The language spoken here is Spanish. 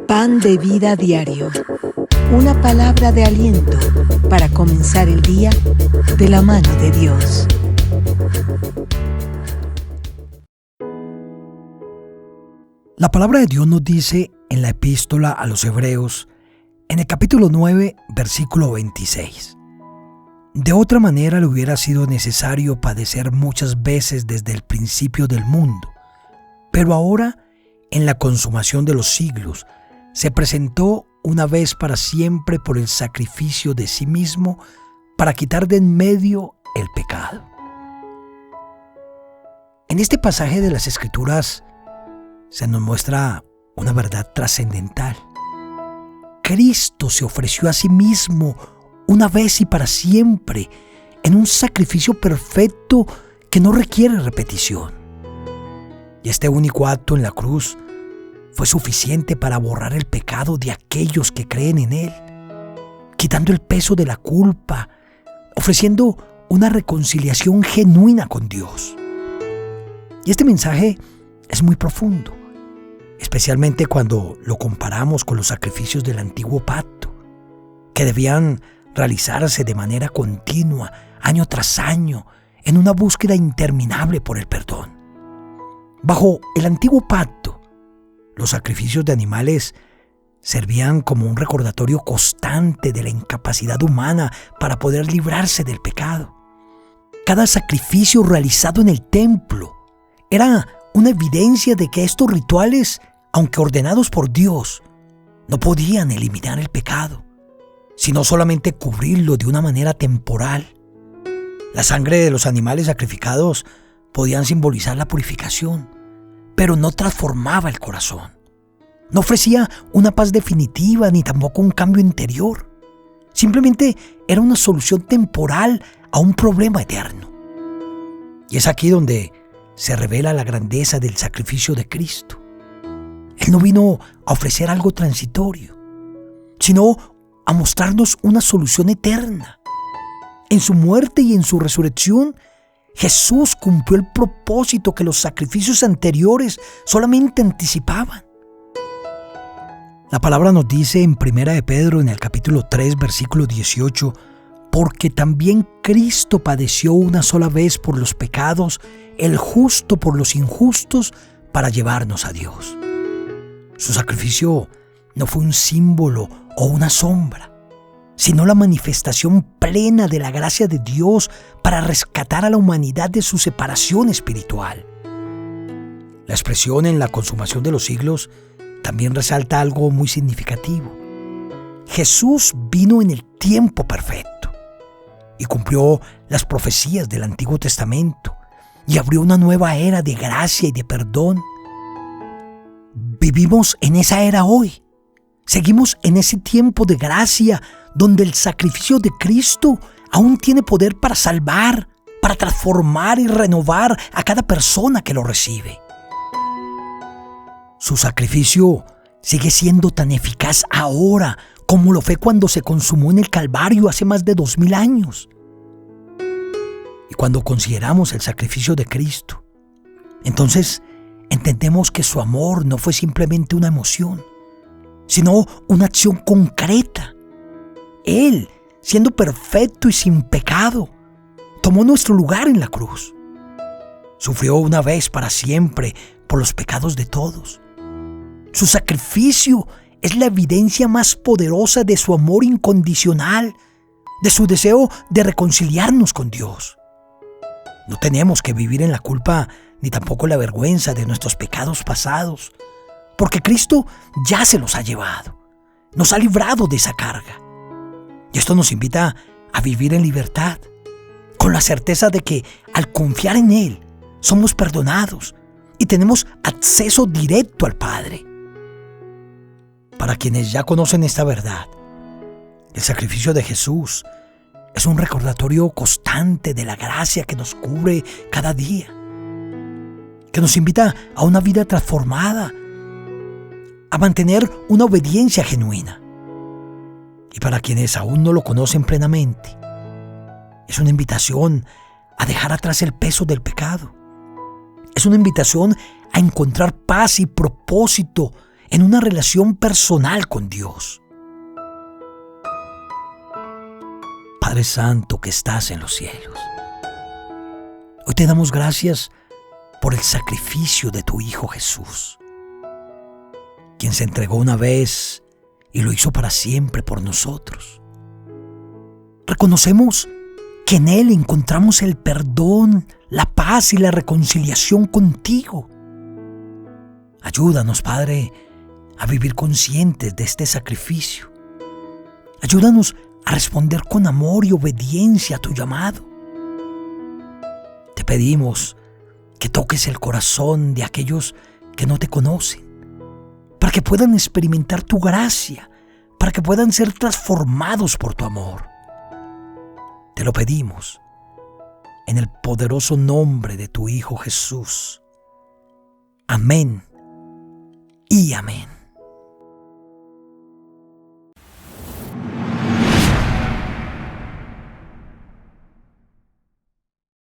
Pan de vida diario. Una palabra de aliento para comenzar el día de la mano de Dios. La palabra de Dios nos dice en la epístola a los Hebreos, en el capítulo 9, versículo 26. De otra manera le hubiera sido necesario padecer muchas veces desde el principio del mundo, pero ahora, en la consumación de los siglos, se presentó una vez para siempre por el sacrificio de sí mismo para quitar de en medio el pecado. En este pasaje de las Escrituras se nos muestra una verdad trascendental. Cristo se ofreció a sí mismo una vez y para siempre en un sacrificio perfecto que no requiere repetición. Y este único acto en la cruz fue suficiente para borrar el pecado de aquellos que creen en Él, quitando el peso de la culpa, ofreciendo una reconciliación genuina con Dios. Y este mensaje es muy profundo, especialmente cuando lo comparamos con los sacrificios del antiguo pacto, que debían realizarse de manera continua, año tras año, en una búsqueda interminable por el perdón. Bajo el antiguo pacto, los sacrificios de animales servían como un recordatorio constante de la incapacidad humana para poder librarse del pecado. Cada sacrificio realizado en el templo era una evidencia de que estos rituales, aunque ordenados por Dios, no podían eliminar el pecado, sino solamente cubrirlo de una manera temporal. La sangre de los animales sacrificados podían simbolizar la purificación, pero no transformaba el corazón. No ofrecía una paz definitiva ni tampoco un cambio interior. Simplemente era una solución temporal a un problema eterno. Y es aquí donde se revela la grandeza del sacrificio de Cristo. Él no vino a ofrecer algo transitorio, sino a mostrarnos una solución eterna. En su muerte y en su resurrección, Jesús cumplió el propósito que los sacrificios anteriores solamente anticipaban. La palabra nos dice en 1 de Pedro, en el capítulo 3, versículo 18, porque también Cristo padeció una sola vez por los pecados, el justo por los injustos, para llevarnos a Dios. Su sacrificio no fue un símbolo o una sombra, sino la manifestación plena de la gracia de Dios para rescatar a la humanidad de su separación espiritual. La expresión en la consumación de los siglos también resalta algo muy significativo. Jesús vino en el tiempo perfecto y cumplió las profecías del Antiguo Testamento y abrió una nueva era de gracia y de perdón. Vivimos en esa era hoy. Seguimos en ese tiempo de gracia donde el sacrificio de Cristo aún tiene poder para salvar, para transformar y renovar a cada persona que lo recibe. Su sacrificio sigue siendo tan eficaz ahora como lo fue cuando se consumó en el Calvario hace más de 2000 años. Y cuando consideramos el sacrificio de Cristo, entonces entendemos que su amor no fue simplemente una emoción, sino una acción concreta. Él, siendo perfecto y sin pecado, tomó nuestro lugar en la cruz. Sufrió una vez para siempre por los pecados de todos. Su sacrificio es la evidencia más poderosa de su amor incondicional, de su deseo de reconciliarnos con Dios. No tenemos que vivir en la culpa ni tampoco la vergüenza de nuestros pecados pasados, porque Cristo ya se los ha llevado, nos ha librado de esa carga. Y esto nos invita a vivir en libertad, con la certeza de que al confiar en Él, somos perdonados y tenemos acceso directo al Padre. Para quienes ya conocen esta verdad, el sacrificio de Jesús es un recordatorio constante de la gracia que nos cubre cada día, que nos invita a una vida transformada, a mantener una obediencia genuina. Y para quienes aún no lo conocen plenamente, es una invitación a dejar atrás el peso del pecado. Es una invitación a encontrar paz y propósito en una relación personal con Dios. Padre Santo que estás en los cielos, hoy te damos gracias por el sacrificio de tu Hijo Jesús, quien se entregó una vez y lo hizo para siempre por nosotros. Reconocemos que en Él encontramos el perdón, la paz y la reconciliación contigo. Ayúdanos, Padre, a vivir conscientes de este sacrificio. Ayúdanos a responder con amor y obediencia a tu llamado. Te pedimos que toques el corazón de aquellos que no te conocen, para que puedan experimentar tu gracia, para que puedan ser transformados por tu amor. Te lo pedimos en el poderoso nombre de tu Hijo Jesús. Amén y amén.